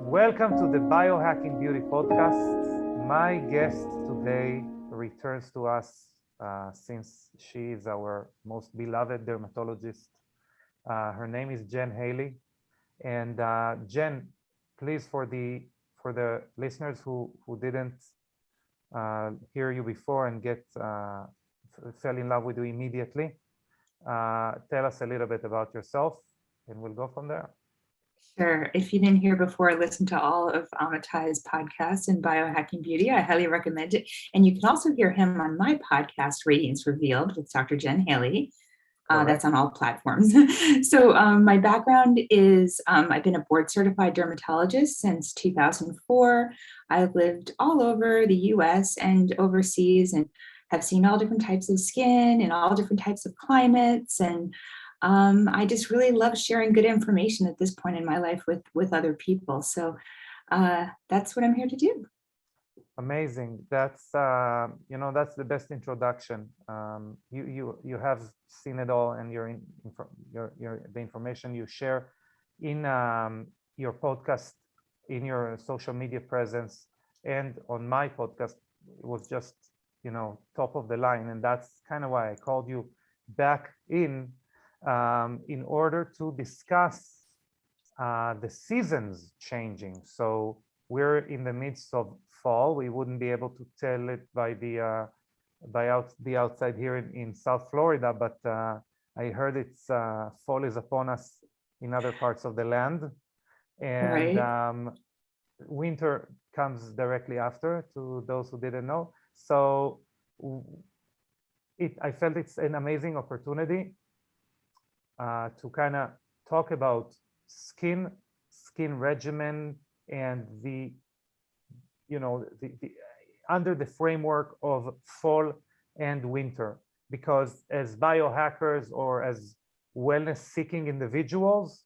Welcome to the Biohacking Beauty Podcast. My guest today returns to us since she is our most beloved dermatologist. Her name is Jen Haley. And Jen, please, for the listeners who didn't hear you before and fell in love with you immediately, tell us a little bit about yourself, and we'll go from there. Sure. If you didn't hear before, listen to all of Amitai's podcasts in Biohacking Beauty. I highly recommend it. And you can also hear him on my podcast, Radiance Revealed, with Dr. Jen Haley. That's on all platforms. So my background is I've been a board certified dermatologist since 2004. I've lived all over the US and overseas and have seen all different types of skin and all different types of climates. And I just really love sharing good information at this point in my life with other people. So that's what I'm here to do. Amazing. That's that's the best introduction. You have seen it all, and the information you share in your podcast, in your social media presence, and on my podcast was just top of the line, and that's kind of why I called you back in order to discuss the seasons changing. So we're in the midst of fall. We wouldn't be able to tell it by the outside here in South Florida, but I heard it's fall is upon us in other parts of the land, and Right. Winter comes directly after, to those who didn't know. So I felt it's an amazing opportunity to kind of talk about skin regimen and the under the framework of fall and winter, because as biohackers or as wellness seeking individuals,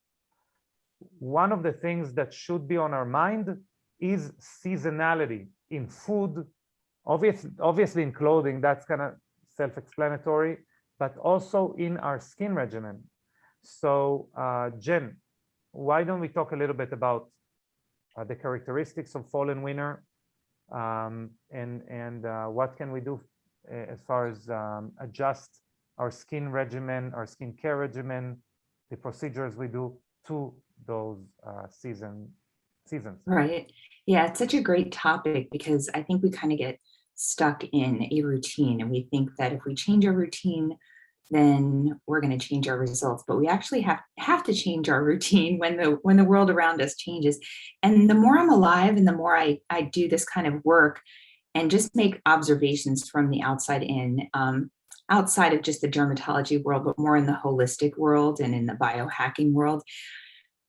one of the things that should be on our mind is seasonality in food, obviously in clothing, that's kind of self-explanatory, but also in our skin regimen. So Jen, why don't we talk a little bit about the characteristics of fall and winter, and what can we do as far as adjust our skin regimen, our skincare regimen, the procedures we do to those seasons. Right. Yeah, it's such a great topic because I think we kind of get stuck in a routine and we think that if we change our routine, then we're going to change our results. But we actually have to change our routine when the world around us changes. And the more I'm alive and the more I do this kind of work and just make observations from the outside in, outside of just the dermatology world, but more in the holistic world and in the biohacking world,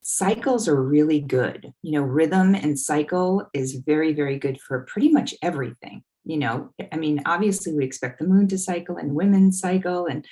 cycles are really good. Rhythm and cycle is very, very good for pretty much everything. I mean, obviously we expect the moon to cycle and women cycle and,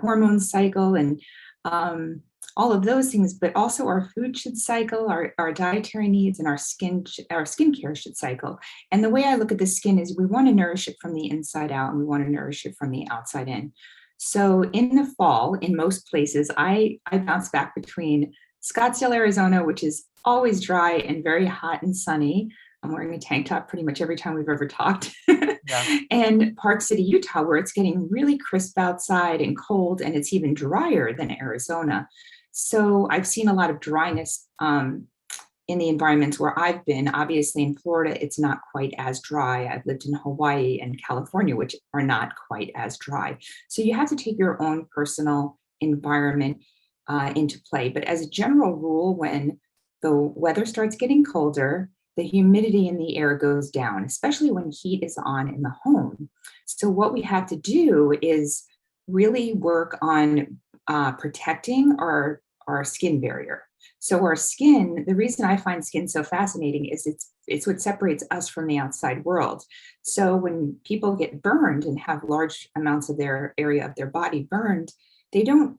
hormones cycle and all of those things, but also our food should cycle, our dietary needs and our skincare should cycle. And the way I look at the skin is we want to nourish it from the inside out and we want to nourish it from the outside in. So in the fall, in most places, I bounce back between Scottsdale, Arizona, which is always dry and very hot and sunny. I'm wearing a tank top pretty much every time we've ever talked. Yeah. And Park City, Utah, where it's getting really crisp outside and cold, and it's even drier than Arizona. So I've seen a lot of dryness in the environments where I've been. Obviously in Florida, it's not quite as dry. I've lived in Hawaii and California, which are not quite as dry. So you have to take your own personal environment into play. But as a general rule, when the weather starts getting colder, the humidity in the air goes down, especially when heat is on in the home. So what we have to do is really work on protecting our skin barrier. So our skin, the reason I find skin so fascinating is it's what separates us from the outside world. So when people get burned and have large amounts of their area of their body burned, they don't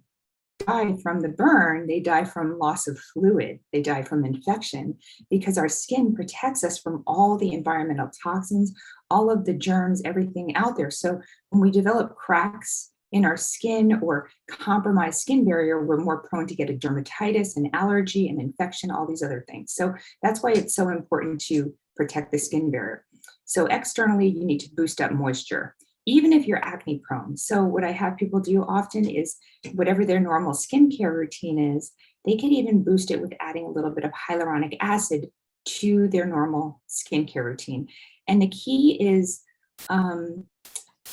die from the burn, they die from loss of fluid, they die from infection, because our skin protects us from all the environmental toxins, all of the germs, everything out there. So when we develop cracks in our skin or compromised skin barrier, we're more prone to get a dermatitis, an allergy, an infection, all these other things. So that's why it's so important to protect the skin barrier. So externally, you need to boost up moisture, even if you're acne prone. So what I have people do often is whatever their normal skincare routine is, they can even boost it with adding a little bit of hyaluronic acid to their normal skincare routine. And the key is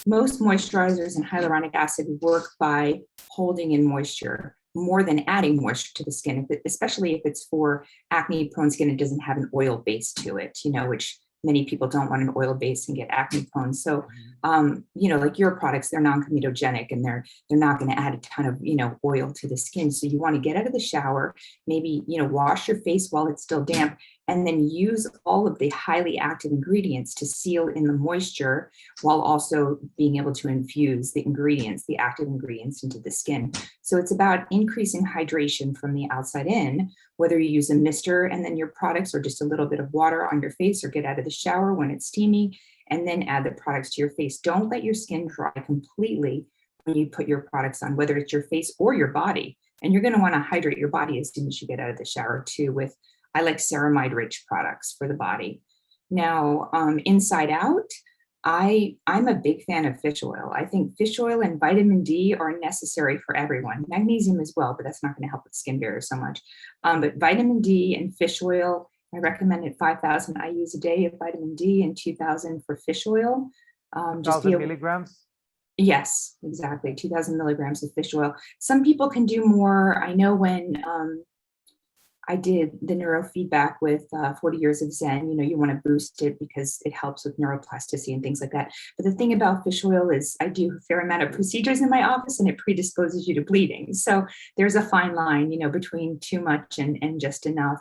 most moisturizers and hyaluronic acid work by holding in moisture more than adding moisture to the skin, especially if it's for acne prone skin, it doesn't have an oil base to it, which many people don't want an oil base and get acne prone. So, like your products, they're non-comedogenic and they're not going to add a ton of, oil to the skin. So you want to get out of the shower, maybe, wash your face while it's still damp, and then use all of the highly active ingredients to seal in the moisture while also being able to infuse the ingredients, the active ingredients into the skin. So it's about increasing hydration from the outside in, whether you use a mister and then your products or just a little bit of water on your face or get out of the shower when it's steamy and then add the products to your face. Don't let your skin dry completely when you put your products on, whether it's your face or your body. And you're going to want to hydrate your body as soon as you get out of the shower too with, I like ceramide rich products for the body. Now, inside out, I'm a big fan of fish oil. I think fish oil and vitamin D are necessary for everyone. Magnesium as well, but that's not going to help with skin barrier so much. But vitamin D and fish oil, I recommend it 5,000 IUs a day of vitamin D and 2,000 for fish oil. Just 1,000 milligrams? Yes, exactly. 2,000 milligrams of fish oil. Some people can do more. I know when I did the neurofeedback with 40 Years of Zen, you want to boost it because it helps with neuroplasticity and things like that. But the thing about fish oil is I do a fair amount of procedures in my office and it predisposes you to bleeding. So there's a fine line, between too much and just enough.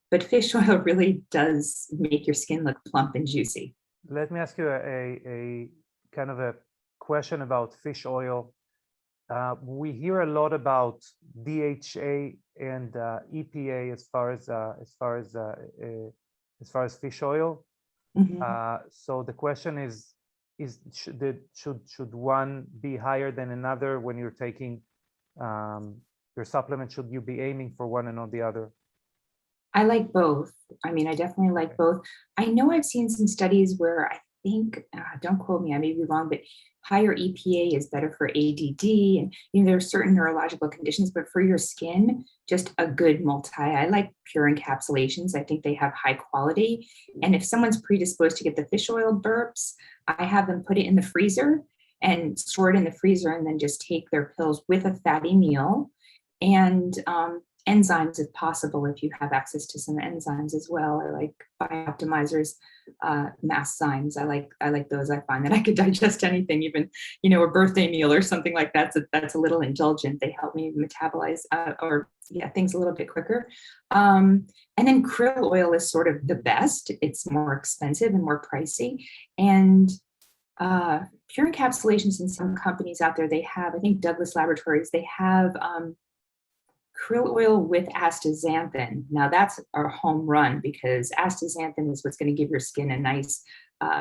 But fish oil really does make your skin look plump and juicy. Let me ask you a kind of a question about fish oil. We hear a lot about DHA and EPA as far as fish oil. So the question is should one be higher than another when you're taking your supplement? Should you be aiming for one and not the other? I like both. I mean, I definitely like both. I know I've seen some studies where I think, don't quote me, I may be wrong, but higher EPA is better for ADD. And, there are certain neurological conditions, but for your skin, just a good multi. I like pure encapsulations. I think they have high quality. And if someone's predisposed to get the fish oil burps, I have them put it in the freezer and store it in the freezer and then just take their pills with a fatty meal. And enzymes if possible, if you have access to some enzymes as well. I like Biooptimizers, Masszymes. I like those. I find that I could digest anything, even a birthday meal or something like that. So that's a little indulgent. They help me metabolize things a little bit quicker. And then krill oil is sort of the best. It's more expensive and more pricey. And pure encapsulations in some companies out there, they have, I think Douglas Laboratories, they have krill oil with astaxanthin. Now that's our home run because astaxanthin is what's going to give your skin a nice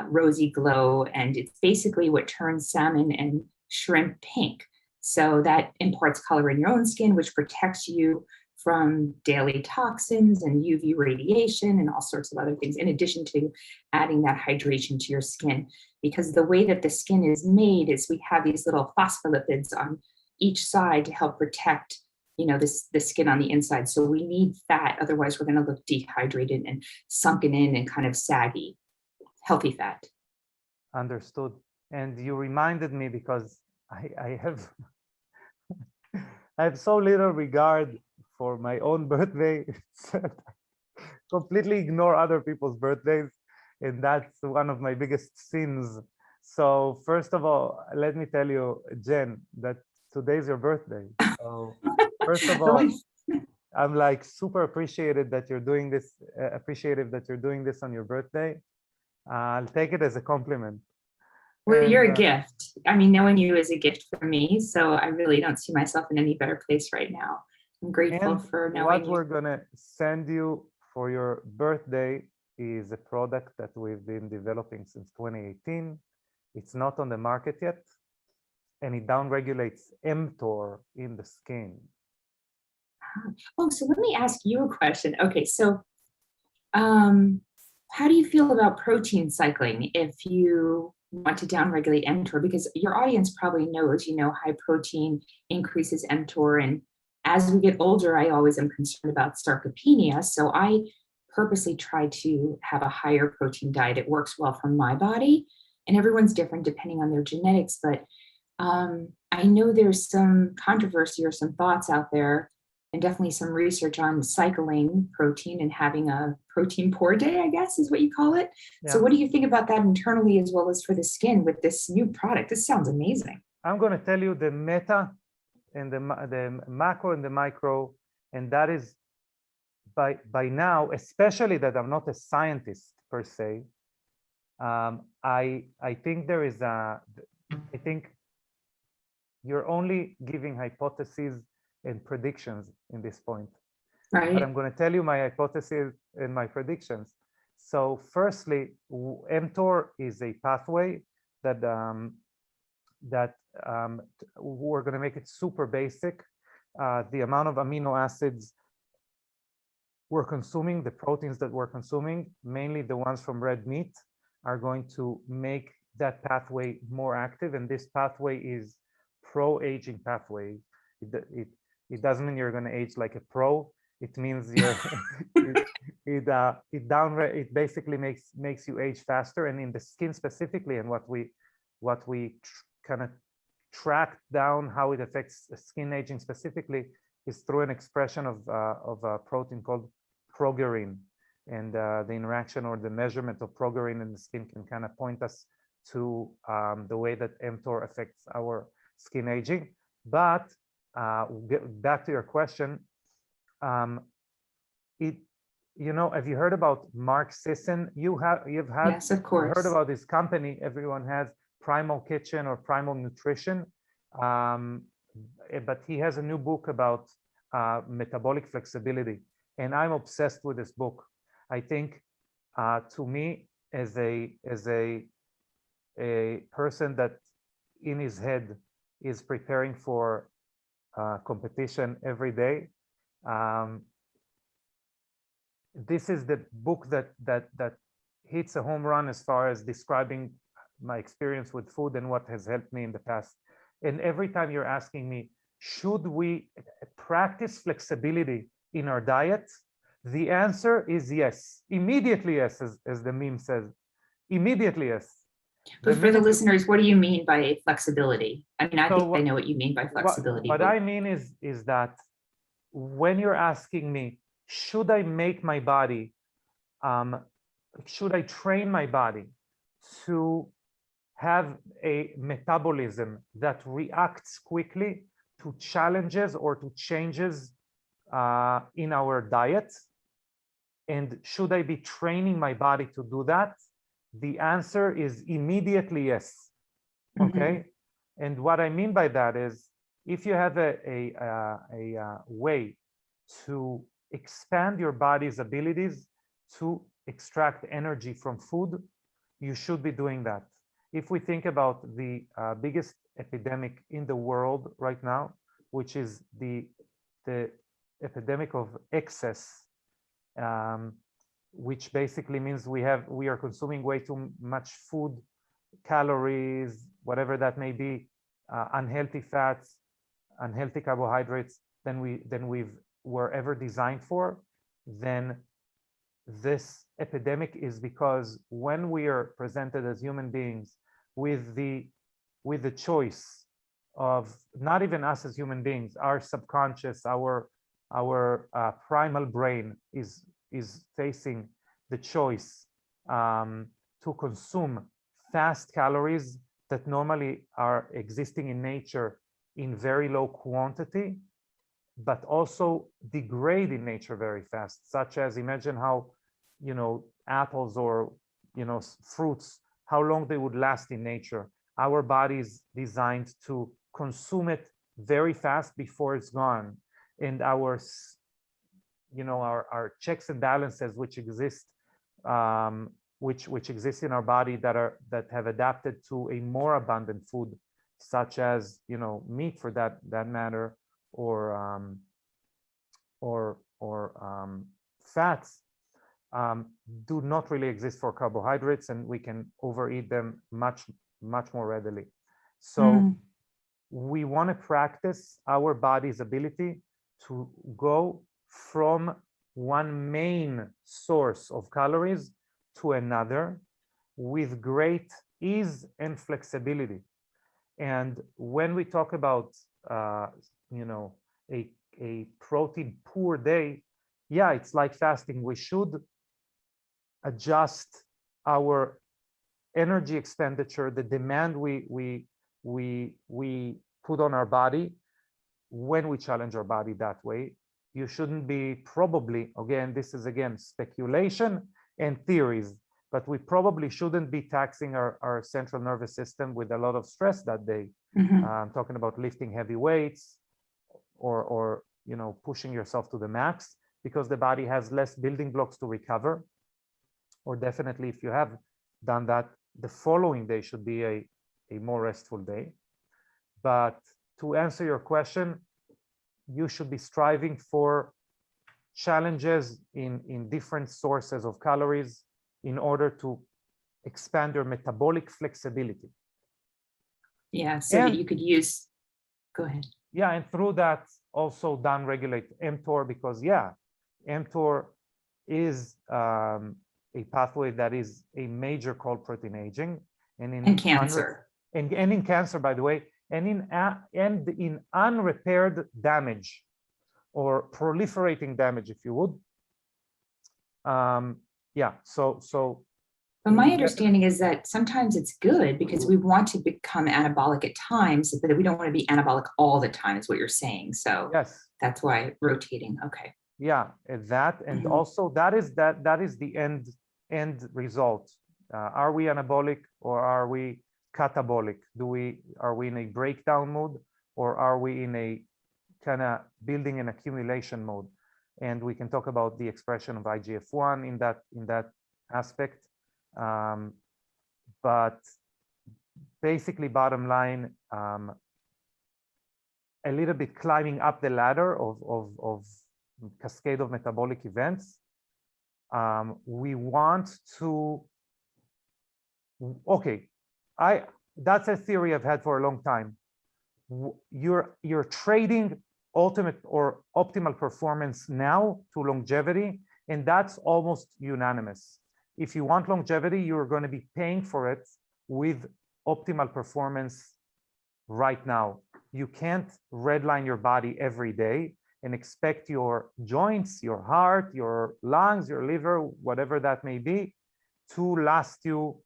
rosy glow. And it's basically what turns salmon and shrimp pink. So that imparts color in your own skin, which protects you from daily toxins and UV radiation and all sorts of other things, in addition to adding that hydration to your skin. Because the way that the skin is made is we have these little phospholipids on each side to help protect the skin on the inside. So we need fat, otherwise we're going to look dehydrated and sunken in and kind of saggy. Healthy fat. Understood. And you reminded me because I have I have so little regard for my own birthday. Completely ignore other people's birthdays, and that's one of my biggest sins. So first of all, let me tell you, Jen, that today's your birthday. So first of all, I'm like super appreciative that you're doing this on your birthday. I'll take it as a compliment. Well, you're a gift. I mean, knowing you is a gift for me. So I really don't see myself in any better place right now. I'm grateful for knowing what we're gonna send you for your birthday is a product that we've been developing since 2018. It's not on the market yet. and it downregulates mTOR in the skin. Oh, so let me ask you a question. Okay, so how do you feel about protein cycling if you want to downregulate mTOR? Because your audience probably knows, high protein increases mTOR. And as we get older, I always am concerned about sarcopenia. So I purposely try to have a higher protein diet. It works well for my body, and everyone's different depending on their genetics. But I know there's some controversy or some thoughts out there, and definitely some research on cycling protein and having a protein poor day, I guess is what you call it. So Yeah, what do you think about that internally as well as for the skin with this new product? This sounds amazing. I'm going to tell you the meta and the macro and the micro, and that is by now, especially that I'm not a scientist per se. I think there is I think you're only giving hypotheses and predictions in this point. Right. But I'm going to tell you my hypothesis and my predictions. So firstly, mTOR is a pathway that we're going to make it super basic. The amount of amino acids we're consuming, the proteins that we're consuming, mainly the ones from red meat, are going to make that pathway more active. And this pathway is pro-aging pathway. It doesn't mean you're going to age like a pro. It means you're it basically makes you age faster. And in the skin specifically, and what we kind of track down how it affects skin aging specifically is through an expression of a protein called progerin. And the interaction or the measurement of progerin in the skin can kind of point us to the way that mTOR affects our skin aging. But back to your question, have you heard about Mark Sisson? You've Yes, of course. heard about this company. Everyone has Primal Kitchen or Primal Nutrition, but he has a new book about metabolic flexibility, and I'm obsessed with this book. I think, to me, as a person that in his head is preparing for competition every day, this is the book that hits a home run as far as describing my experience with food and what has helped me in the past. And every time you're asking me, should we practice flexibility in our diet? The answer is yes. Immediately yes, as the meme says. Immediately yes. But for the listeners, what do you mean by flexibility? I mean, I think I know what you mean by flexibility. What I mean is that when you're asking me, should I make my body, should I train my body to have a metabolism that reacts quickly to challenges or to changes in our diet? And should I be training my body to do that? The answer is immediately yes. Okay. And what I mean by that is, if you have a way to expand your body's abilities to extract energy from food, you should be doing that. If we think about the biggest epidemic in the world right now, which is the epidemic of excess, which basically means we are consuming way too much food, calories, whatever that may be, unhealthy fats, unhealthy carbohydrates than we were ever designed for, then this epidemic is because when we are presented as human beings with the choice of, not even us as human beings, our subconscious, our primal brain is facing the choice to consume fast calories that normally are existing in nature in very low quantity, but also degrade in nature very fast, such as, imagine how, apples or, fruits, how long they would last in nature. Our body is designed to consume it very fast before it's gone. And our checks and balances which exist which exist in our body that have adapted to a more abundant food such as, meat for that matter, or fats, do not really exist for carbohydrates, and we can overeat them much more readily. So we want to practice our body's ability to go from one main source of calories to another with great ease and flexibility. And when we talk about a protein poor day, yeah, it's like fasting. We should adjust our energy expenditure, the demand we put on our body when we challenge our body that way. You shouldn't be, probably, again, this is again speculation and theories, but we probably shouldn't be taxing our central nervous system with a lot of stress that day. I'm talking about lifting heavy weights or pushing yourself to the max, because the body has less building blocks to recover. Or definitely, if you have done that, the following day should be a more restful day. But to answer your question, you should be striving for challenges in different sources of calories in order to expand your metabolic flexibility. Yeah, so that you could use, go ahead. Yeah, and through that also downregulate mTOR, because yeah, mTOR is a pathway that is a major culprit in aging and in cancer. And in cancer, by the way, and in unrepaired damage or proliferating damage, if you would. Yeah, so. But my understanding is that sometimes it's good because we want to become anabolic at times, but we don't want to be anabolic all the time, is what you're saying. So yes, that's why rotating. Okay. Yeah, that, and also that is the end result. Are we anabolic or are we catabolic? Are we in a breakdown mode, or are we in a kind of building and accumulation mode? And we can talk about the expression of IGF-1 in that aspect. But basically, bottom line, a little bit climbing up the ladder of cascade of metabolic events. We want to, okay, that's a theory I've had for a long time. You're trading ultimate or optimal performance now to longevity, and that's almost unanimous. If you want longevity, you're going to be paying for it with optimal performance right now. You can't redline your body every day and expect your joints, your heart, your lungs, your liver, whatever that may be, to last you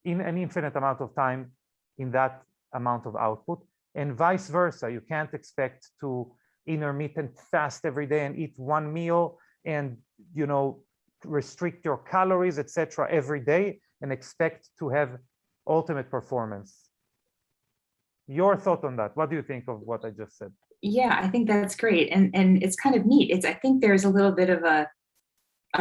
in an infinite amount of time in that amount of output, and vice versa. You can't expect to intermittent fast every day and eat one meal and restrict your calories, etc., every day and expect to have ultimate performance. Your thought on that? What do you think of what I just said? Yeah, I think that's great. And it's kind of neat. I think there's a little bit of a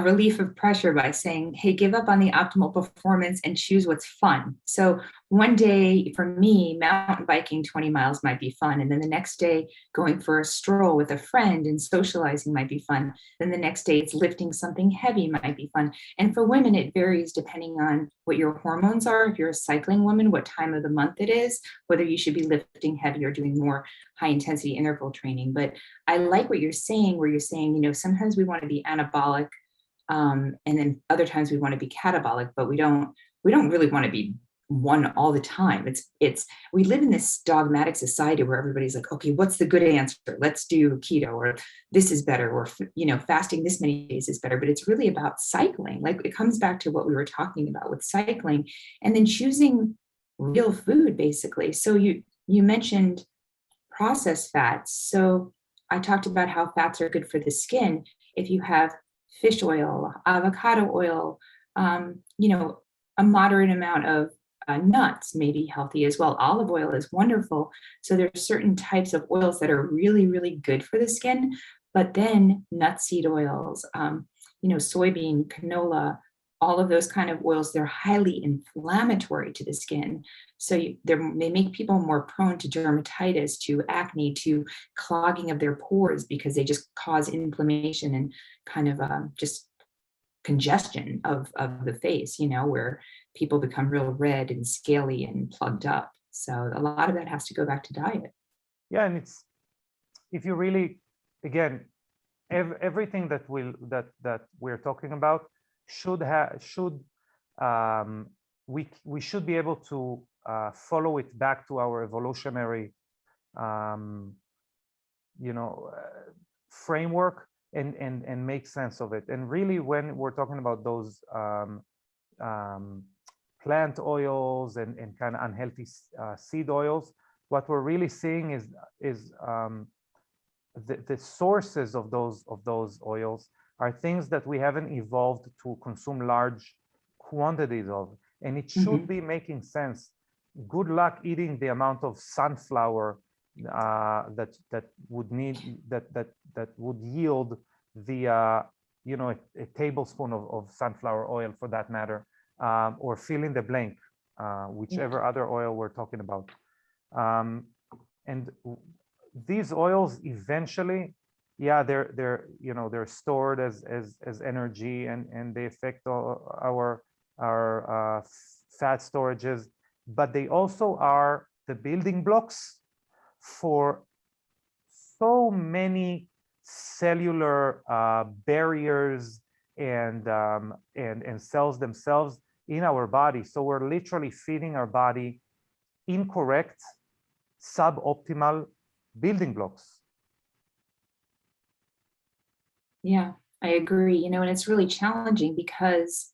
relief of pressure by saying, hey, give up on the optimal performance and choose what's fun. So one day for me, mountain biking 20 miles might be fun. And then the next day, going for a stroll with a friend and socializing might be fun. Then the next day, it's lifting something heavy might be fun. And for women, it varies depending on what your hormones are. If you're a cycling woman, what time of the month it is, whether you should be lifting heavy or doing more high intensity interval training. But I like what you're saying, where you're saying, sometimes we want to be anabolic, and then other times we want to be catabolic, but we don't really want to be one all the time. We live in this dogmatic society where everybody's like, okay, what's the good answer? Let's do keto, or this is better, or fasting this many days is better. But it's really about cycling. Like, it comes back to what we were talking about with cycling, and then choosing real food, basically. So you mentioned processed fats. So I talked about how fats are good for the skin. If you have fish oil, avocado oil, a moderate amount of nuts may be healthy as well. Olive oil is wonderful. So there's certain types of oils that are really, really good for the skin. But then nut seed oils, soybean, canola, all of those kind of oils, they're highly inflammatory to the skin. So they make people more prone to dermatitis, to acne, to clogging of their pores, because they just cause inflammation and kind of just congestion of the face, where people become real red and scaly and plugged up. So a lot of that has to go back to diet. Yeah, and it's, if you really, again, everything that we're talking about we should be able to follow it back to our evolutionary um, framework and make sense of it. And really, when we're talking about those plant oils and kind of unhealthy seed oils, what we're really seeing is the sources of those oils are things that we haven't evolved to consume large quantities of, and it should be making sense. Good luck eating the amount of sunflower that would yield the a tablespoon of sunflower oil, for that matter, or fill in the blank, whichever other oil we're talking about. And these oils eventually, yeah, they're stored as energy, and they affect our fat storages, but they also are the building blocks for so many cellular barriers and cells themselves in our body. So we're literally feeding our body incorrect, suboptimal building blocks. Yeah, I agree. And it's really challenging because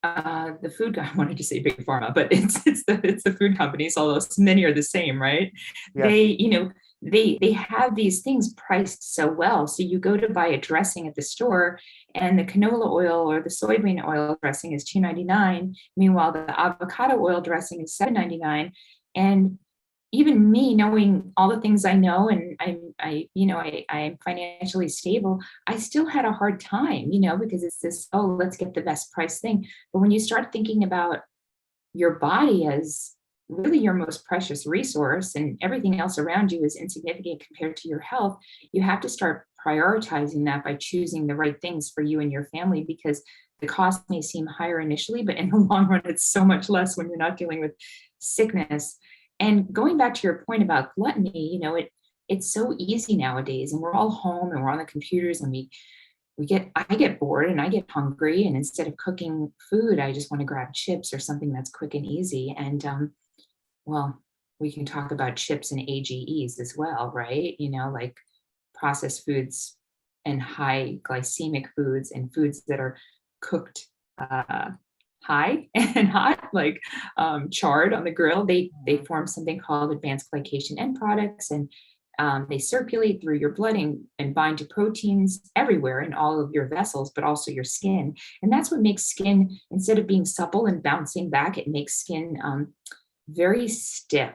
the food guy, I wanted to say big pharma, but it's the food companies, although many are the same, right? Yes. They have these things priced so well. So you go to buy a dressing at the store, and the canola oil or the soybean oil dressing is $2.99. Meanwhile, the avocado oil dressing is $7.99. And even me, knowing all the things I know, and I'm financially stable, I still had a hard time, because it's this, oh, let's get the best price thing. But when you start thinking about your body as really your most precious resource, and everything else around you is insignificant compared to your health, you have to start prioritizing that by choosing the right things for you and your family, because the cost may seem higher initially, but in the long run, it's so much less when you're not dealing with sickness. And going back to your point about gluttony, it's so easy nowadays, and we're all home and we're on the computers, and I get bored and I get hungry, and instead of cooking food, I just want to grab chips or something that's quick and easy. And well, we can talk about chips and AGEs as well, right? Like processed foods and high glycemic foods, and foods that are cooked high and hot, like charred on the grill. They form something called advanced glycation end products, and they circulate through your blood and bind to proteins everywhere in all of your vessels, but also your skin. And that's what makes skin, instead of being supple and bouncing back, it makes skin very stiff.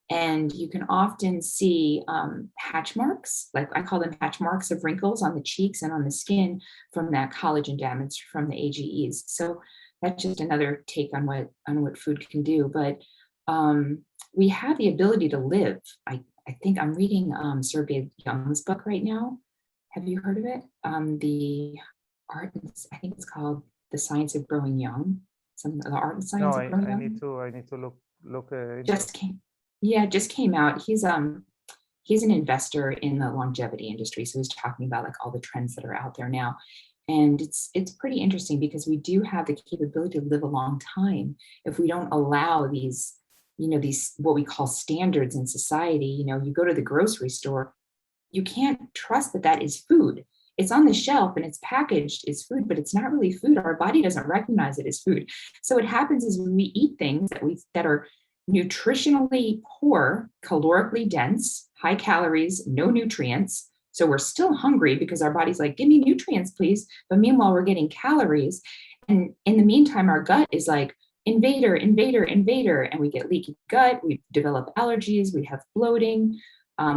And you can often see patch marks, like I call them patch marks of wrinkles on the cheeks and on the skin from that collagen damage from the AGEs. So that's just another take on what food can do. But we have the ability to live. I think I'm reading Sorbet Young's book right now. Have you heard of it? The art, I think it's called The Science of Growing Young. The art and science of growing young. I need to look just came out. He's an investor in the longevity industry, so he's talking about like all the trends that are out there now. And it's pretty interesting, because we do have the capability to live a long time if we don't allow these what we call standards in society. You go to the grocery store, you can't trust that is food. It's on the shelf and it's packaged as food, but it's not really food. Our body doesn't recognize it as food. So what happens is when we eat things that are nutritionally poor, calorically dense, high calories, no nutrients. So we're still hungry because our body's like, give me nutrients, please. But meanwhile, we're getting calories. And in the meantime, our gut is like, invader, invader, invader. And we get leaky gut, we develop allergies, we have bloating,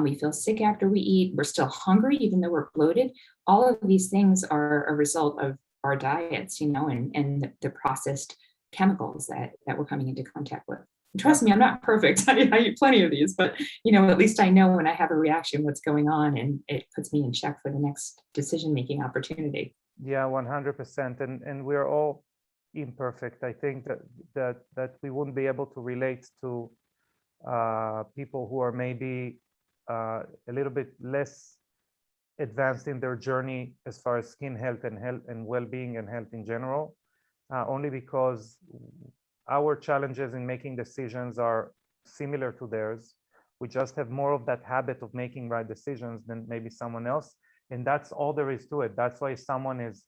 we feel sick after we eat, we're still hungry, even though we're bloated. All of these things are a result of our diets, and the processed chemicals that we're coming into contact with. And Yeah. trust me, I'm not perfect. I eat plenty of these, but at least I know when I have a reaction what's going on, and it puts me in check for the next decision-making opportunity. Yeah, 100%. And we're all imperfect. I think that we wouldn't be able to relate to people who are maybe a little bit less advanced in their journey as far as skin health and well-being and health in general, only because our challenges in making decisions are similar to theirs. We just have more of that habit of making right decisions than maybe someone else. And that's all there is to it. That's why someone is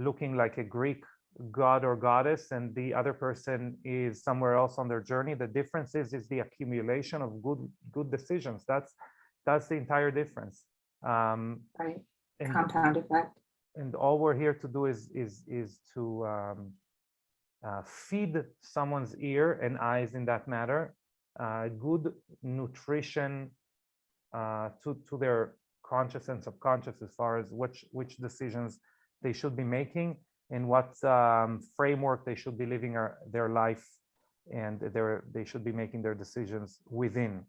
looking like a Greek god or goddess and the other person is somewhere else on their journey. The difference is the accumulation of good decisions. That's the entire difference. Right. And Compound effect. and all we're here to do is to feed someone's ear and eyes, in that matter, good nutrition to their conscious and subconscious as far as which decisions they should be making and what framework they should be living their life, and they should be making their decisions within.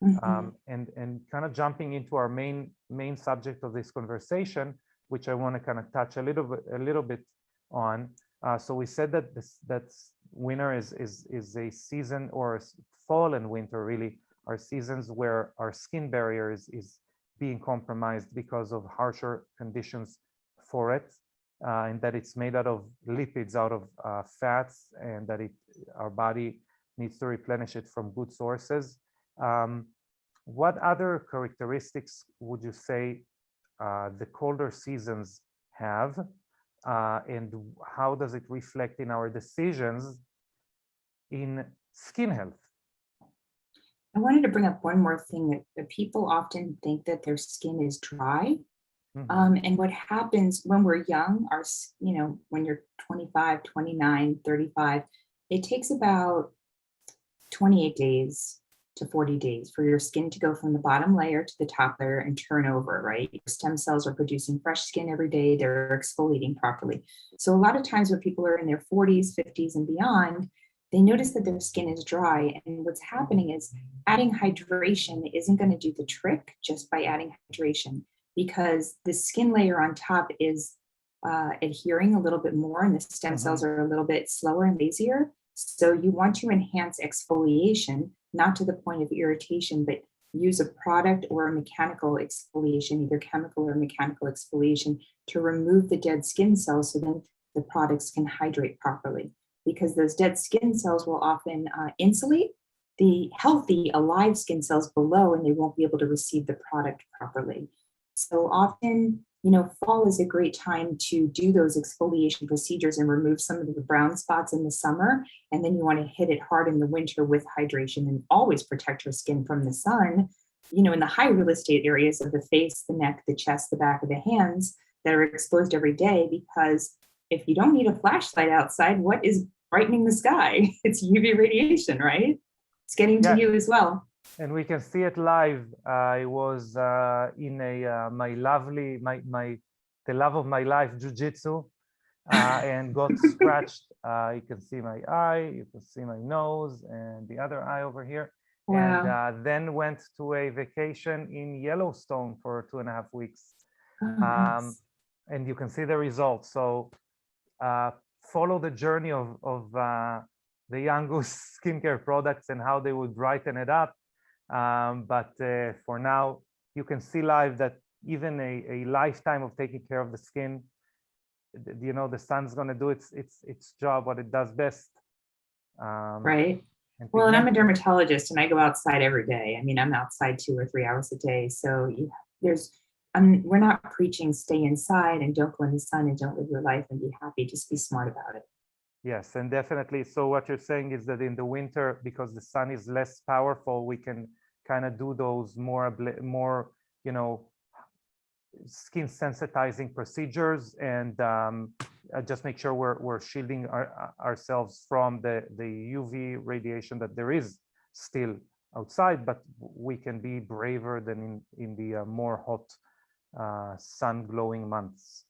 And kind of jumping into our main subject of this conversation, which I want to kind of touch a little bit on. So we said that that winter is a season, or fall and winter really are seasons where our skin barrier is being compromised because of harsher conditions for it, and that it's made out of lipids, out of fats, and that our body needs to replenish it from good sources. What other characteristics would you say the colder seasons have, and how does it reflect in our decisions in skin health? I wanted to bring up one more thing, that people often think that their skin is dry. And what happens when we're young, when you're 25, 29, 35, it takes about 28 days to 40 days for your skin to go from the bottom layer to the top layer and turn over, right? Your stem cells are producing fresh skin every day. They're exfoliating properly. So a lot of times when people are in their 40s, 50s, and beyond, they notice that their skin is dry. And what's happening is adding hydration isn't going to do the trick just by adding hydration, because the skin layer on top is adhering a little bit more, and the stem cells are a little bit slower and lazier. So you want to enhance exfoliation, not to the point of irritation, but use a product or a mechanical exfoliation, either chemical or mechanical exfoliation, to remove the dead skin cells so then the products can hydrate properly. Because those dead skin cells will often insulate the healthy, alive skin cells below, and they won't be able to receive the product properly. So often, fall is a great time to do those exfoliation procedures and remove some of the brown spots in the summer. And then you want to hit it hard in the winter with hydration, and always protect your skin from the sun, in the high real estate areas of the face, the neck, the chest, the back of the hands that are exposed every day. Because if you don't need a flashlight outside, what is brightening the sky? It's UV radiation, right? It's getting to you as well. And we can see it live. I was in the love of my life, jujitsu, and got scratched. You can see my eye, you can see my nose, and the other eye over here. Wow. And then went to a vacation in Yellowstone for 2.5 weeks. Nice. And you can see the results. So follow the journey of the Young Goose skincare products and how they would brighten it up. But for now, you can see live that even a lifetime of taking care of the skin, the sun's going to do its job, what it does best. Right. Well, and I'm a dermatologist, and I go outside every day. I mean, I'm outside 2 or 3 hours a day. So we're not preaching stay inside and don't go in the sun and don't live your life and be happy. Just be smart about it. Yes, and definitely. So what you're saying is that in the winter, because the sun is less powerful, we can kind of do those more skin sensitizing procedures, and just make sure we're shielding ourselves from the UV radiation that there is still outside, but we can be braver than in the more hot sun glowing months.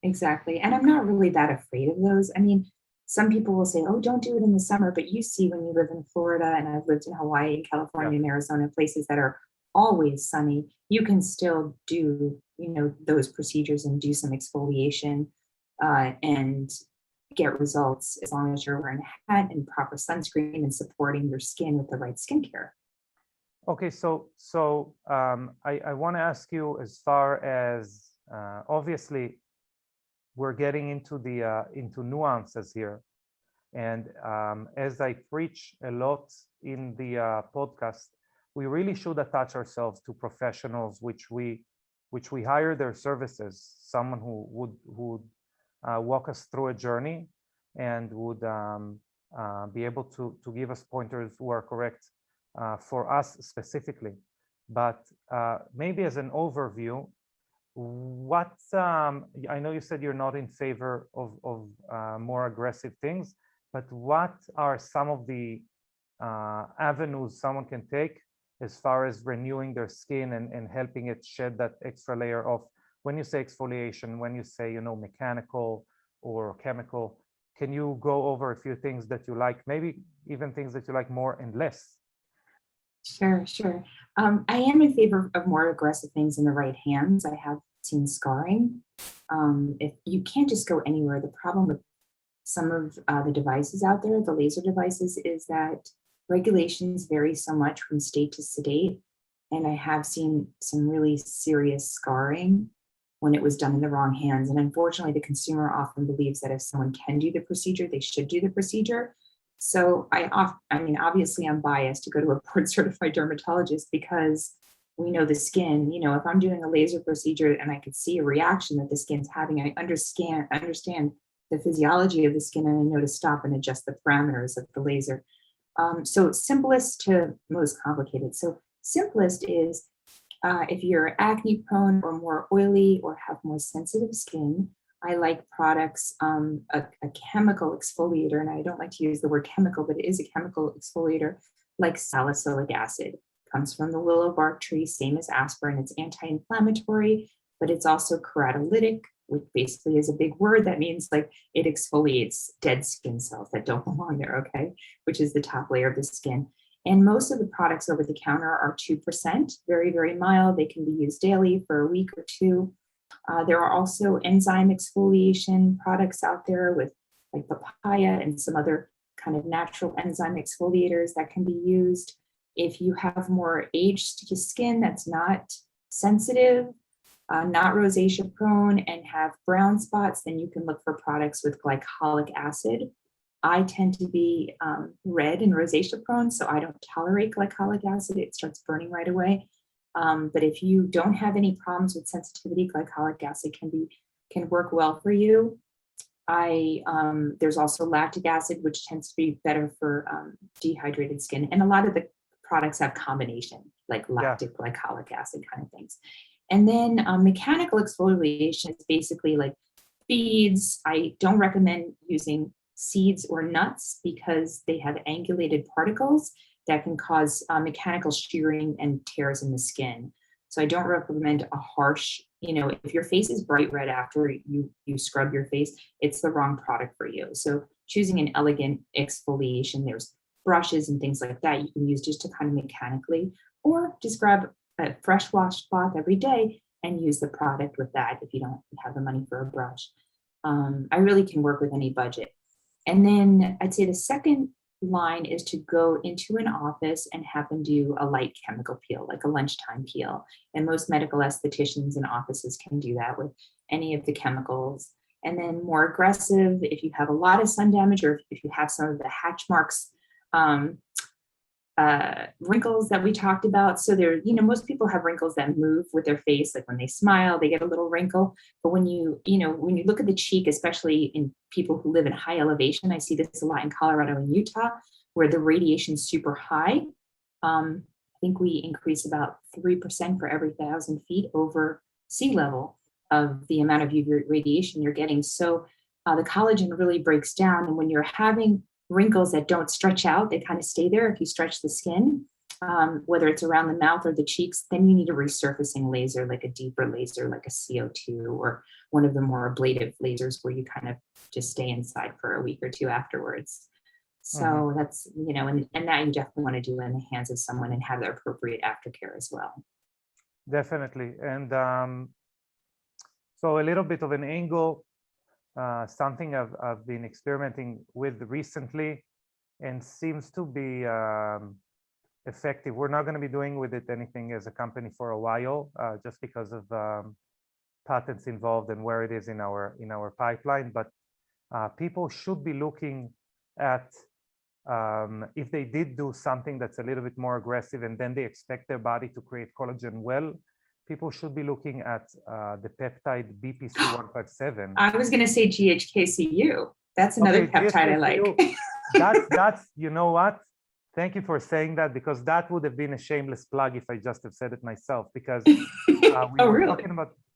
exactly. And I'm not really that afraid of those. I mean, some people will say, oh, don't do it in the summer, but you see when you live in Florida, and I've lived in Hawaii and Yeah. California and Arizona, places that are always sunny, you can still do, those procedures and do some exfoliation and get results as long as you're wearing a hat and proper sunscreen and supporting your skin with the right skincare. Okay, I want to ask you, as far as obviously we're getting into the into nuances here, and as I preach a lot in the podcast, we really should attach ourselves to professionals which we hire their services, someone who would walk us through a journey and would be able to give us pointers who are correct for us specifically. But maybe as an overview, what I know you said you're not in favor of more aggressive things, but what are some of the avenues someone can take as far as renewing their skin and helping it shed that extra layer of, when you say exfoliation, when you say, mechanical or chemical, can you go over a few things that you like, maybe even things that you like more and less? Sure, sure. I am in favor of more aggressive things in the right hands. I have seen scarring. If you can't just go anywhere, the problem with some of the devices out there, the laser devices, is that regulations vary so much from state to state. And I have seen some really serious scarring when it was done in the wrong hands. And unfortunately, the consumer often believes that if someone can do the procedure, they should do the procedure. So I mean, obviously I'm biased to go to a board certified dermatologist because we know the skin, if I'm doing a laser procedure and I could see a reaction that the skin's having, I understand the physiology of the skin, and I know to stop and adjust the parameters of the laser. So simplest to most complicated. So simplest is if you're acne prone or more oily or have more sensitive skin, I like products, a chemical exfoliator, and I don't like to use the word chemical, but it is a chemical exfoliator, like salicylic acid. Comes from the willow bark tree, same as aspirin. It's anti-inflammatory, but it's also keratolytic, which basically is a big word that means like it exfoliates dead skin cells that don't belong there, okay, which is the top layer of the skin. And most of the products over the counter are 2%, very, very mild. They can be used daily for a week or two. There are also enzyme exfoliation products out there with like papaya and some other kind of natural enzyme exfoliators that can be used. If you have more aged skin that's not sensitive, not rosacea prone, and have brown spots, then you can look for products with glycolic acid. I tend to be red and rosacea prone, so I don't tolerate glycolic acid. It starts burning right away. But if you don't have any problems with sensitivity, glycolic acid can work well for you. There's also lactic acid, which tends to be better for dehydrated skin. And a lot of the products have combination, like lactic glycolic acid kind of things. And then mechanical exfoliation is basically like beads. I don't recommend using seeds or nuts because they have angulated particles that can cause mechanical shearing and tears in the skin. So I don't recommend a harsh, if your face is bright red after you scrub your face, it's the wrong product for you. So choosing an elegant exfoliation, there's brushes and things like that you can use just to kind of mechanically, or just grab a fresh washcloth every day and use the product with that if you don't have the money for a brush. I really can work with any budget. And then I'd say the second line is to go into an office and have them do a light chemical peel, like a lunchtime peel. And most medical estheticians and offices can do that with any of the chemicals. And then more aggressive, if you have a lot of sun damage or if you have some of the hatch marks, wrinkles that we talked about. So most people have wrinkles that move with their face, like when they smile, they get a little wrinkle. But when you look at the cheek, especially in people who live in high elevation, I see this a lot in Colorado and Utah, where the radiation's super high. I think we increase about 3% for every 1,000 feet over sea level of the amount of UV radiation you're getting. So the collagen really breaks down. And when you're having wrinkles that don't stretch out, they kind of stay there if you stretch the skin. whether it's around the mouth or the cheeks, then you need a resurfacing laser, like a deeper laser, like a CO2 or one of the more ablative lasers where you kind of just stay inside for a week or two afterwards. Mhm. So that's, and that you definitely want to do in the hands of someone and have the appropriate aftercare as well. Definitely. And so a little bit of an angle, something I've been experimenting with recently and seems to be effective. We're not going to be doing with it anything as a company for a while, just because of patents involved and where it is in our pipeline. But people should be looking at if they did do something that's a little bit more aggressive and then they expect their body to create collagen well, people should be looking at the peptide BPC-157. I was going to say GHKCU. That's another Okay, peptide I GHKCU. like. That's you know what? Thank you for saying that, because that would have been a shameless plug if I just have said it myself, because Oh, really?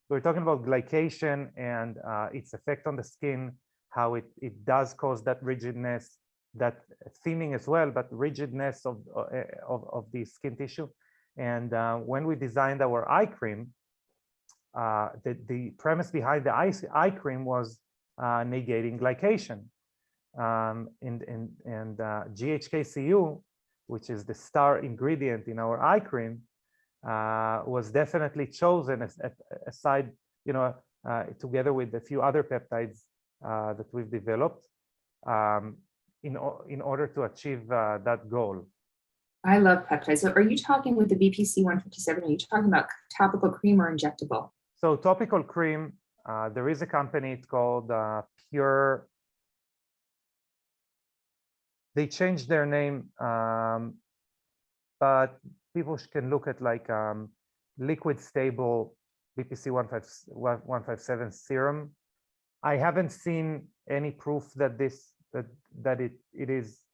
we're talking about glycation and its effect on the skin, how it does cause that rigidness, that thinning as well, but rigidness of the skin tissue. And when we designed our eye cream, the premise behind the eye cream was negating glycation. And GHKCU, which is the star ingredient in our eye cream, was definitely chosen aside, together with a few other peptides that we've developed in order to achieve that goal. I love peptides. So are you talking with the BPC 157? Are you talking about topical cream or injectable? So topical cream, there is a company, it's called Pure. They changed their name, but people can look at like liquid stable BPC 157 serum. I haven't seen any proof that it is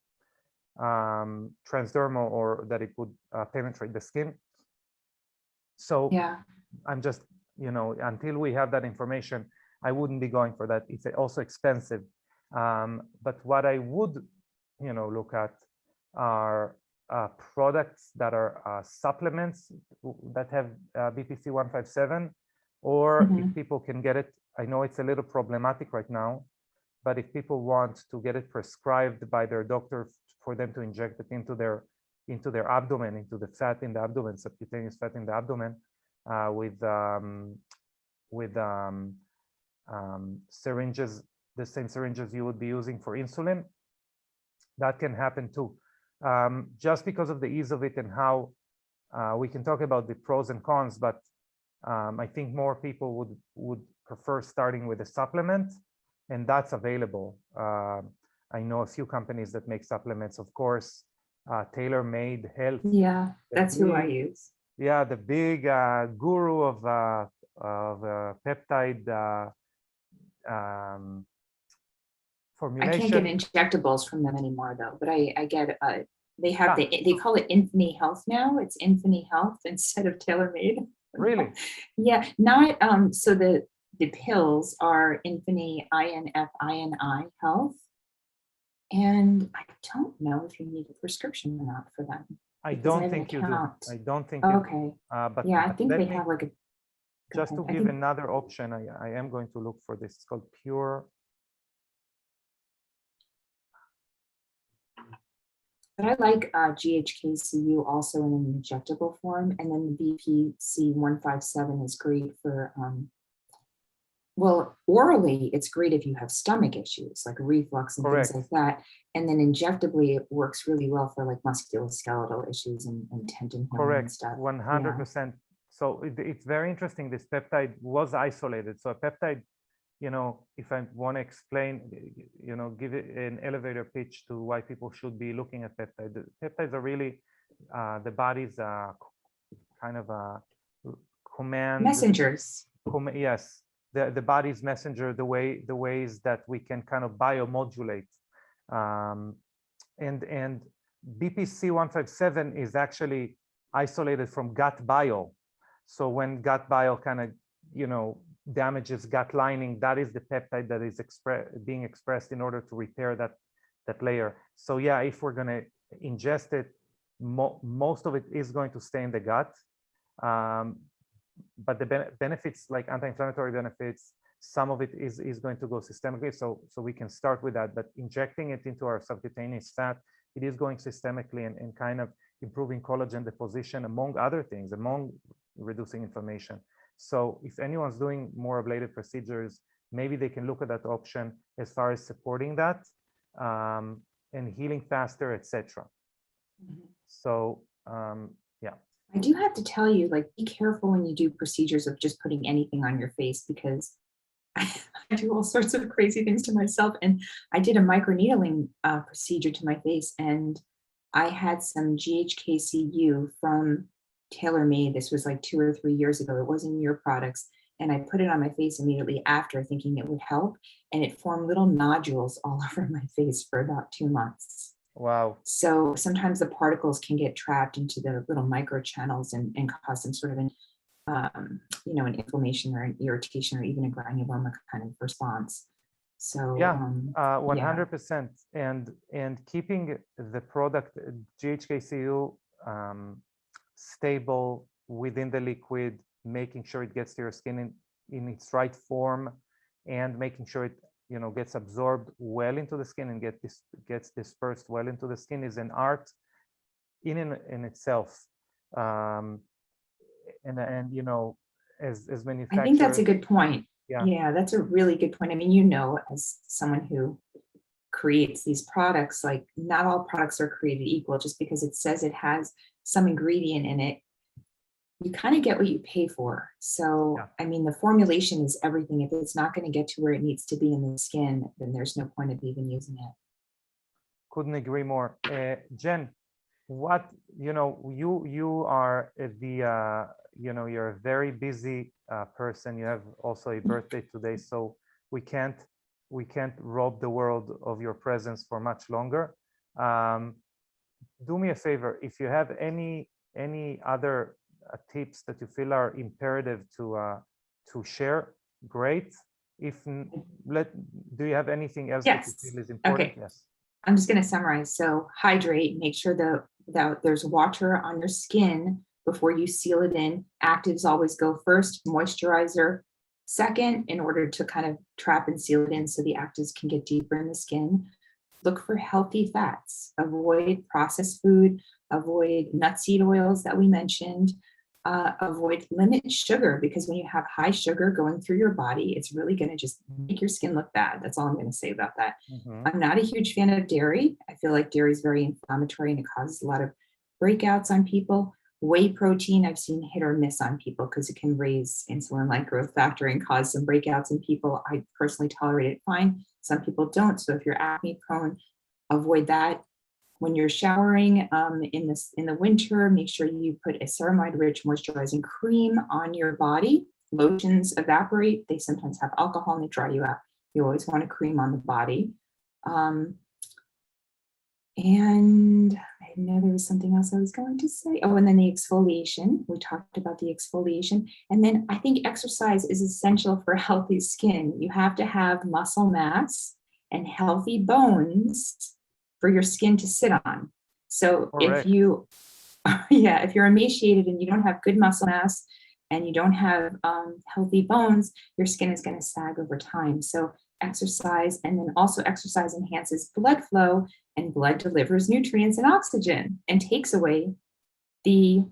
transdermal or that it would penetrate the skin. So yeah, I'm just, until we have that information, I wouldn't be going for that. It's also expensive. But what I would, look at are products that are supplements that have BPC 157, or if people can get it. I know it's a little problematic right now, but if people want to get it prescribed by their doctor for them to inject it into their abdomen, into the fat in the abdomen, subcutaneous fat in the abdomen, with syringes, the same syringes you would be using for insulin, that can happen too. Just because of the ease of it and how we can talk about the pros and cons, but I think more people would prefer starting with a supplement, and that's available. I know a few companies that make supplements, of course. Tailor-Made Health. Yeah, that's who I use. Yeah, the big guru of peptide formulation. I can't get injectables from them anymore though, but I get they have they call it Infinity Health now. It's Infinity Health instead of Tailor-Made. Really? Yeah, not so the pills are Infinity INFINI Health. And I don't know if you need a prescription or not for them. I don't think you do. I don't think you do. But yeah, I think they have like a just to give another option. I am going to look for this. It's called Pure. But I like GHKCU also in an injectable form, and then the BPC 157 is great for well, orally, it's great if you have stomach issues like reflux and things like that. And then injectably, it works really well for like musculoskeletal issues and tendon healing and stuff. 100%. So it's very interesting. This peptide was isolated. So a peptide, if I want to explain, give it an elevator pitch to why people should be looking at peptides. The peptides are really the body's kind of command messengers. Yes. The body's messenger, the ways that we can kind of biomodulate, and BPC 157 is actually isolated from gut bile. So when gut bile kind of damages gut lining, that is the peptide that is being expressed in order to repair that layer. So yeah, if we're going to ingest it, most of it is going to stay in the gut. But the benefits, like anti-inflammatory benefits, some of it is going to go systemically. So we can start with that, but injecting it into our subcutaneous fat, it is going systemically and kind of improving collagen deposition, among other things, among reducing inflammation. So if anyone's doing more ablative procedures, maybe they can look at that option as far as supporting that and healing faster, etc. So yeah. I do have to tell you, like, be careful when you do procedures of just putting anything on your face, because I do all sorts of crazy things to myself. And I did a microneedling procedure to my face, and I had some GHKCU from TaylorMade. This was like 2 or 3 years ago. It wasn't your products. And I put it on my face immediately after, thinking it would help. And it formed little nodules all over my face for about 2 months. Wow. So sometimes the particles can get trapped into the little microchannels and cause some sort of an inflammation or an irritation or even a granuloma kind of response. So yeah, yeah. 100%. And keeping the product GHKCU stable within the liquid, making sure it gets to your skin in its right form, and making sure it gets absorbed well into the skin and gets dispersed well into the skin is an art in itself. And as manufacturers, I think that's a good point. Yeah. Yeah, that's a really good point. I mean, as someone who creates these products, like, not all products are created equal. Just because it says it has some ingredient in it, you kind of get what you pay for. So, Yeah. I mean, the formulation is everything. If it's not going to get to where it needs to be in the skin, then there's no point of even using it. Couldn't agree more. Jen, what, you are the, you're a very busy person. You have also a birthday today, so we can't rob the world of your presence for much longer. Do me a favor, if you have any other tips that you feel are imperative to share, great. If do you have anything else that you feel is important? Okay. Yes. I'm just going to summarize. So hydrate, make sure that there's water on your skin before you seal it in. Actives always go first, moisturizer second, in order to kind of trap and seal it in so the actives can get deeper in the skin. Look for healthy fats, avoid processed food, avoid nut seed oils that we mentioned. Limit sugar, because when you have high sugar going through your body, it's really going to just make your skin look bad. That's all I'm going to say about that. I'm not a huge fan of dairy. I feel like dairy is very inflammatory and it causes a lot of breakouts on people. Whey protein, I've seen hit or miss on people because it can raise insulin-like growth factor and cause some breakouts in people. I personally tolerate it fine. Some people don't. So if you're acne prone, avoid that. When you're showering in the winter, make sure you put a ceramide-rich moisturizing cream on your body. Lotions evaporate. They sometimes have alcohol and they dry you out. You always want a cream on the body. And I know there was something else I was going to say. Oh, and then the exfoliation. We talked about the exfoliation. And then I think exercise is essential for healthy skin. You have to have muscle mass and healthy bones for your skin to sit on. So Correct. if you're emaciated and you don't have good muscle mass and you don't have healthy bones, your skin is going to sag over time. So exercise, and then also exercise enhances blood flow, and blood delivers nutrients and oxygen and takes away the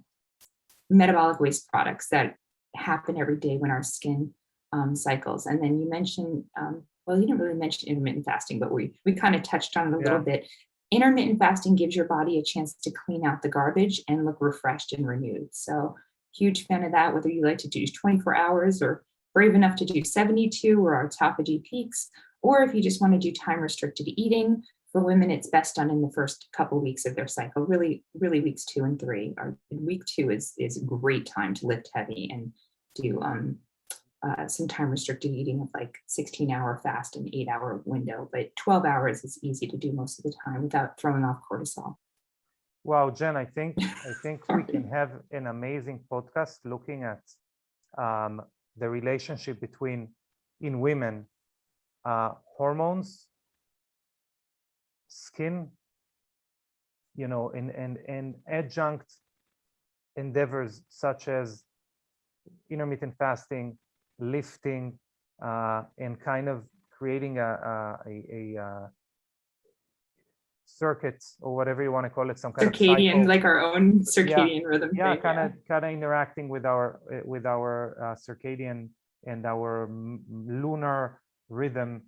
metabolic waste products that happen every day when our skin cycles. And then you mentioned, well, you didn't really mention intermittent fasting, but we kind of touched on it a little bit. Intermittent fasting gives your body a chance to clean out the garbage and look refreshed and renewed. So huge fan of that, whether you like to do 24 hours or brave enough to do 72 or autophagy peaks, or if you just want to do time restricted eating. For women, it's best done in the first couple of weeks of their cycle, really weeks 2 and 3. Week 2 is a great time to lift heavy and do some time restricted eating of like 16-hour fast and 8-hour window, but 12 hours is easy to do most of the time without throwing off cortisol. Wow, Jen, I think we can have an amazing podcast looking at the relationship between, in women, hormones, skin, you know, and adjunct endeavors such as intermittent fasting, lifting, and kind of creating a circuit, or whatever you want to call it, some kind of Circadian, cycle. like our own Yeah, circadian rhythm yeah, thing. kind of interacting with our circadian and our lunar rhythm,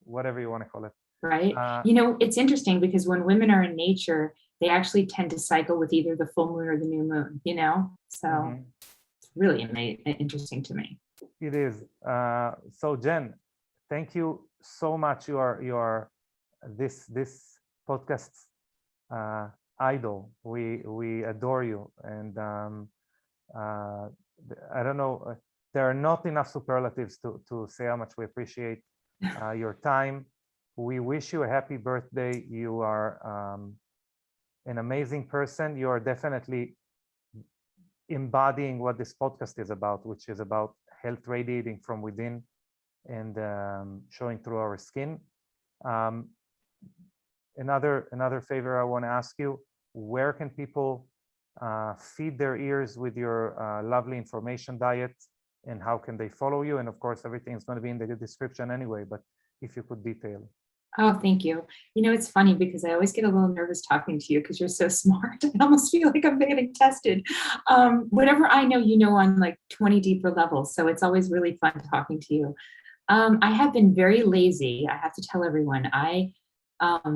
whatever you want to call it. Right. You know, it's interesting because when women are in nature, they actually tend to cycle with either the full moon or the new moon, you know? So it's really interesting to me. It is. So Jen, thank you so much. You are this podcast idol. We adore you, and I don't know. There are not enough superlatives to say how much we appreciate your time. We wish you a happy birthday. You are an amazing person. You are definitely embodying what this podcast is about, which is about health radiating from within and showing through our skin. Another favor I want to ask you: where can people feed their ears with your lovely information diet, and how can they follow you? And of course, everything is going to be in the description anyway, but if you could detail. Oh, thank you. You know, it's funny because I always get a little nervous talking to you because you're so smart. I almost feel like I'm getting tested. Whatever I know, you know, on like 20 deeper levels. So it's always really fun talking to you. I have been very lazy. I have to tell everyone. I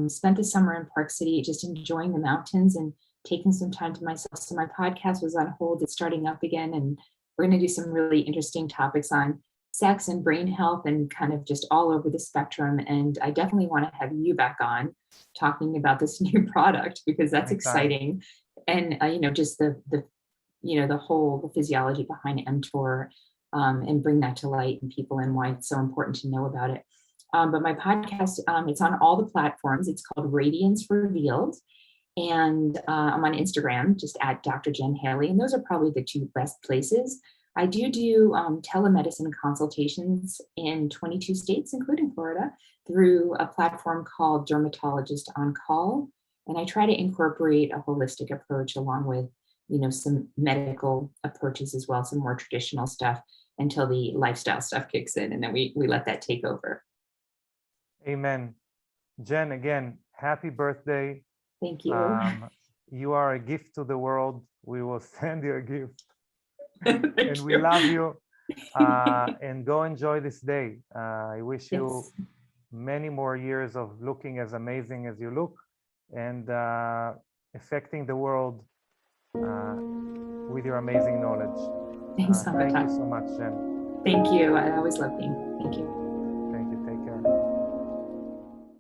spent the summer in Park City just enjoying the mountains and taking some time to myself. So my podcast was on hold. It's starting up again. And we're going to do some really interesting topics on sex and brain health and kind of just all over the spectrum. And I definitely want to have you back on talking about this new product because that's exciting. And, you know, just the the physiology behind mTOR and bring that to light and people and why it's so important to know about it. But my podcast, it's on all the platforms. It's called Radiance Revealed. And I'm on Instagram, just at Dr. Jen Haley. And those are probably the two best places. I do telemedicine consultations in 22 states, including Florida, through a platform called Dermatologist on Call. And I try to incorporate a holistic approach along with, you know, some medical approaches as well, some more traditional stuff until the lifestyle stuff kicks in. And then we let that take over. Amen. Jen, again, happy birthday. Thank you. You are a gift to the world. We will send you a gift. And we love you. And go enjoy this day. I wish you many more years of looking as amazing as you look and affecting the world with your amazing knowledge. Thanks so much. Thank you so much, Jen. Thank you. I always love being. Thank you.